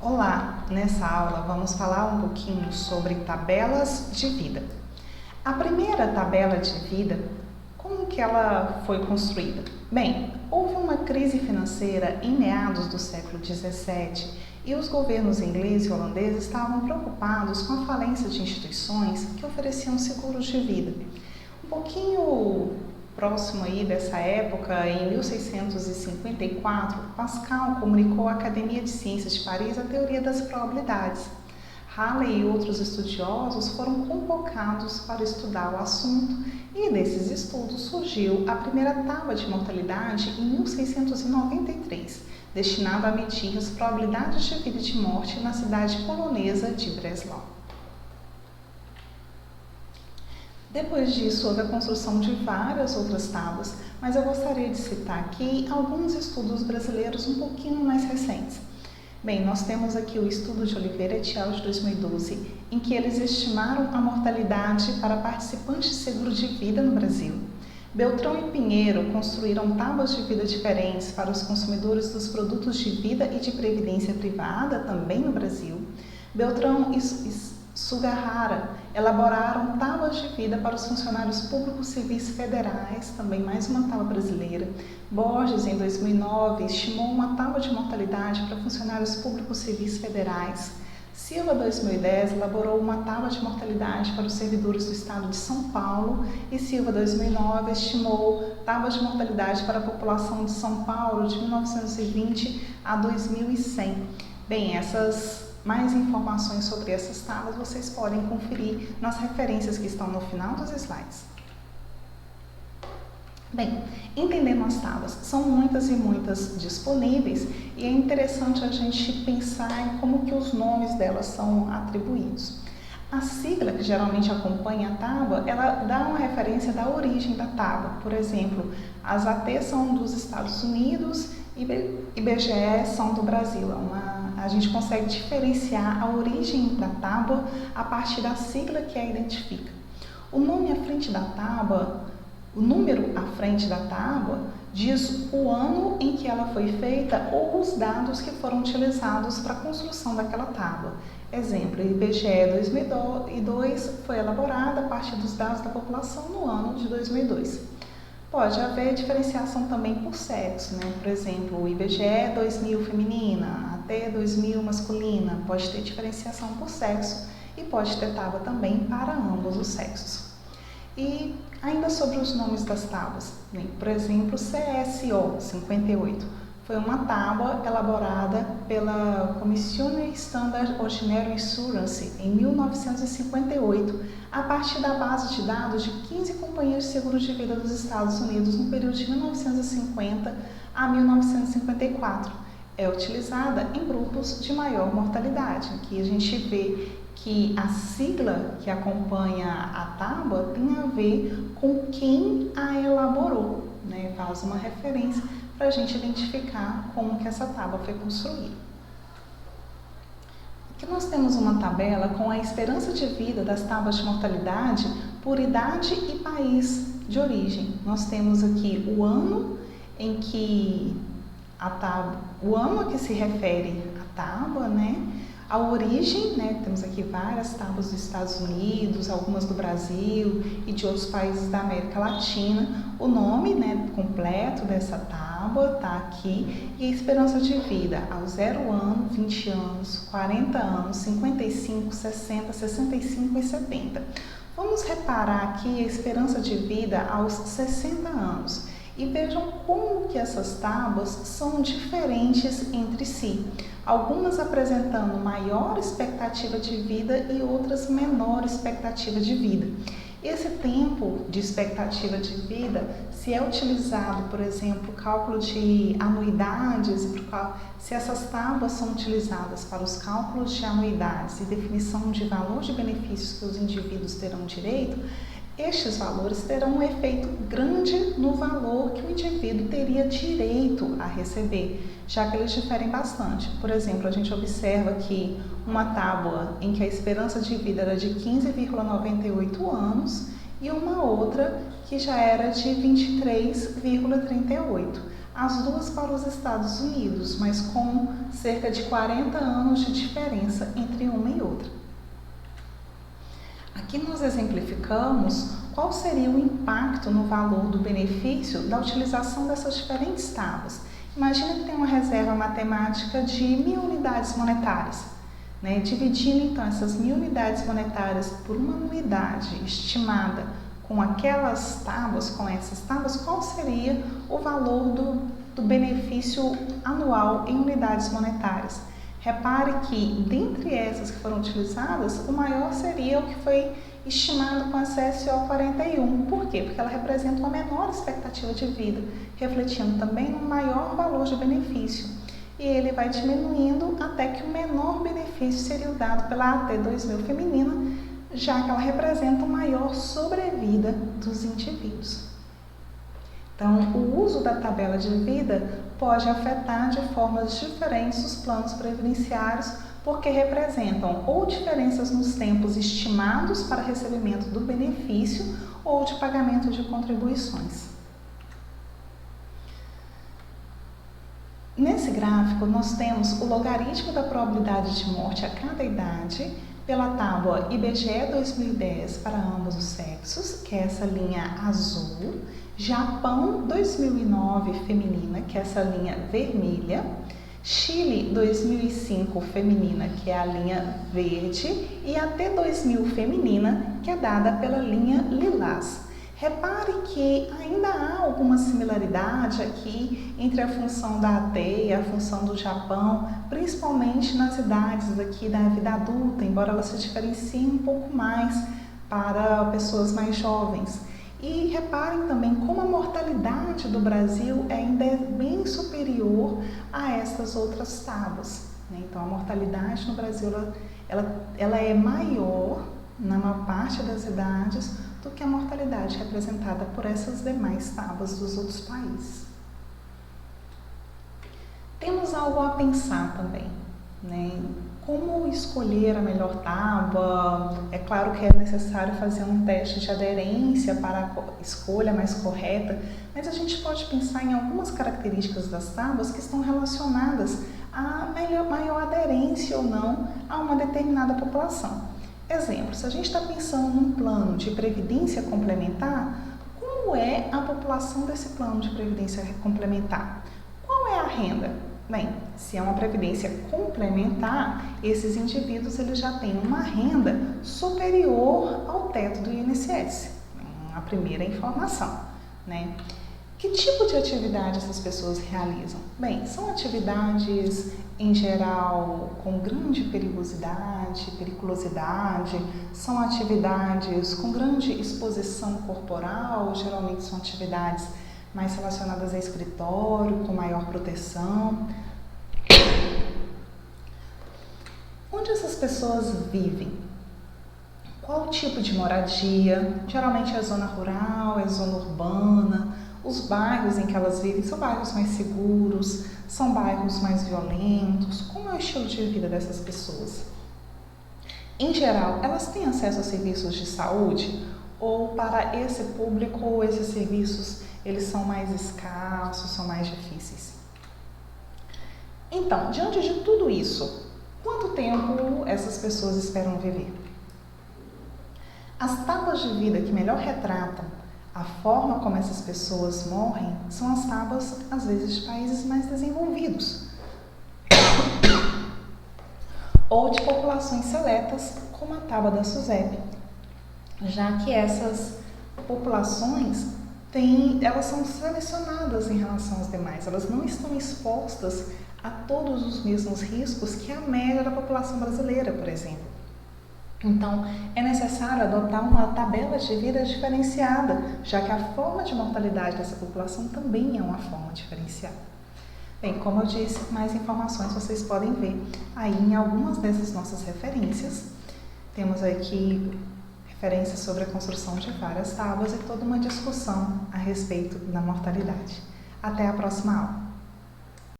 Olá, nessa aula vamos falar um pouquinho sobre tabelas de vida. A primeira tabela de vida, como que ela foi construída? Bem, houve uma crise financeira em meados do século XVII e os governos inglês e holandês estavam preocupados com a falência de instituições que ofereciam seguros de vida. Um pouquinho próximo aí dessa época, em 1654, Pascal comunicou à Academia de Ciências de Paris a teoria das probabilidades. Halley e outros estudiosos foram convocados para estudar o assunto e desses estudos surgiu a primeira tábua de mortalidade em 1693, destinada a medir as probabilidades de vida e de morte na cidade polonesa de Breslau. Depois disso, houve a construção de várias outras tábuas, mas eu gostaria de citar aqui alguns estudos brasileiros um pouquinho mais recentes. Bem, nós temos aqui o estudo de Oliveira et al. De 2012, em que eles estimaram a mortalidade para participantes de seguro de vida no Brasil. Beltrão e Pinheiro construíram tábuas de vida diferentes para os consumidores dos produtos de vida e de previdência privada, também no Brasil. Beltrão e Sugahara elaboraram tábuas de vida para os funcionários públicos civis federais, também mais uma tábua brasileira. Borges, em 2009, estimou uma tábua de mortalidade para funcionários públicos civis federais. Silva, 2010, elaborou uma tábua de mortalidade para os servidores do estado de São Paulo e Silva, 2009, estimou tábuas de mortalidade para a população de São Paulo de 1920 a 2100. Bem, mais informações sobre essas tábuas vocês podem conferir nas referências que estão no final dos slides. Bem, entendendo as tábuas, são muitas e muitas disponíveis e é interessante a gente pensar em como que os nomes delas são atribuídos. A sigla que geralmente acompanha a tábua, ela dá uma referência da origem da tábua. Por exemplo, as AT são dos Estados Unidos e IBGE são do Brasil. A gente consegue diferenciar a origem da tábua a partir da sigla que a identifica. O nome à frente da tábua, o número à frente da tábua, diz o ano em que ela foi feita ou os dados que foram utilizados para a construção daquela tábua. Exemplo, IBGE 2002 foi elaborada a partir dos dados da população no ano de 2002. Pode haver diferenciação também por sexo, né? Por exemplo, o IBGE 2000 feminina, AT 2000 masculina, pode ter diferenciação por sexo e pode ter tábua também para ambos os sexos. E ainda sobre os nomes das tábuas, né? Por exemplo, CSO 58 foi uma tábua elaborada pela Commissioner Standard Ordinary Insurance em 1958, a partir da base de dados de 15 companhias de seguro de vida dos Estados Unidos no período de 1950 a 1954. É utilizada em grupos de maior mortalidade. Aqui a gente vê que a sigla que acompanha a tábua tem a ver com quem a elaborou, né? Faz uma referência para a gente identificar como que essa tábua foi construída. Aqui nós temos uma tabela com a esperança de vida das tábuas de mortalidade por idade e país de origem. Nós temos aqui o ano em que o ano a que se refere a tábua, né? A origem, né? Temos aqui várias tábuas dos Estados Unidos, algumas do Brasil e de outros países da América Latina. O nome, né, completo dessa tábua está aqui e a esperança de vida aos 0 anos, 20 anos, 40 anos, 55, 60, 65 e 70. Vamos reparar aqui a esperança de vida aos 60 anos e vejam como que essas tábuas são diferentes entre si. Algumas apresentando maior expectativa de vida e outras menor expectativa de vida. Esse tempo de expectativa de vida, se é utilizado, por exemplo, cálculo de anuidades, se essas tábuas são utilizadas para os cálculos de anuidades e definição de valor de benefícios que os indivíduos terão direito, estes valores terão um efeito grande no valor que o indivíduo teria direito a receber, já que eles diferem bastante. Por exemplo, a gente observa aqui uma tábua em que a esperança de vida era de 15,98 anos e uma outra que já era de 23,38. as duas para os Estados Unidos, mas com cerca de 40 anos de diferença entre uma e outra. Aqui nós exemplificamos qual seria o impacto no valor do benefício da utilização dessas diferentes tábuas. Imagina que tem uma reserva matemática de 1.000 unidades monetárias. Dividindo então essas 1.000 unidades monetárias por uma unidade estimada com aquelas tábuas, com essas tábuas, qual seria o valor do benefício anual em unidades monetárias? Repare que, dentre essas que foram utilizadas, o maior seria o que foi estimado com a CSO 41. Por quê? Porque ela representa uma menor expectativa de vida, refletindo também um maior valor de benefício. E ele vai diminuindo até que o menor benefício seria o dado pela AT 2000 feminina, já que ela representa uma maior sobrevida dos indivíduos. Então, o uso da tabela de vida pode afetar de formas diferentes os planos previdenciários, porque representam ou diferenças nos tempos estimados para recebimento do benefício ou de pagamento de contribuições. Nesse gráfico, nós temos o logaritmo da probabilidade de morte a cada idade pela tábua IBGE 2010 para ambos os sexos, que é essa linha azul, Japão 2009 feminina, que é essa linha vermelha, Chile 2005 feminina, que é a linha verde, e a T2000 feminina, que é dada pela linha lilás. Repare que ainda há alguma similaridade aqui entre a função da AT e a função do Japão, principalmente nas idades aqui da vida adulta, embora elas se diferenciem um pouco mais para pessoas mais jovens. E reparem também como a mortalidade do Brasil ainda é bem superior a essas outras tábuas. Então, a mortalidade no Brasil ela é maior na maior parte das idades do que a mortalidade representada por essas demais tábuas dos outros países. Temos algo a pensar também, Como escolher a melhor tábua? É claro que é necessário fazer um teste de aderência para a escolha mais correta, mas a gente pode pensar em algumas características das tábuas que estão relacionadas a maior aderência ou não a uma determinada população. Exemplo, se a gente está pensando num plano de previdência complementar, como é a população desse plano de previdência complementar? Qual é a renda? Bem, se é uma previdência complementar, esses indivíduos eles já têm uma renda superior ao teto do INSS, a primeira informação, Que tipo de atividade essas pessoas realizam? Bem, são atividades, em geral, com grande periculosidade, são atividades com grande exposição corporal, geralmente são atividades mais relacionadas a escritório, com maior proteção. Onde essas pessoas vivem? Qual o tipo de moradia? Geralmente é zona rural, é zona urbana. Os bairros em que elas vivem são bairros mais seguros, são bairros mais violentos. Como é o estilo de vida dessas pessoas? Em geral, elas têm acesso a serviços de saúde? Ou para esse público, esses serviços eles são mais escassos, são mais difíceis? Então, diante de tudo isso, quanto tempo essas pessoas esperam viver? As tábuas de vida que melhor retratam a forma como essas pessoas morrem são as tábuas, às vezes, de países mais desenvolvidos ou de populações seletas, como a tábua da SUSEP, já que essas populações elas são selecionadas em relação às demais, elas não estão expostas a todos os mesmos riscos que a média da população brasileira, por exemplo. Então, é necessário adotar uma tabela de vida diferenciada, já que a forma de mortalidade dessa população também é uma forma diferenciada. Bem, como eu disse, mais informações vocês podem ver aí em algumas dessas nossas referências. Temos aqui referências sobre a construção de várias tábuas e toda uma discussão a respeito da mortalidade. Até a próxima aula.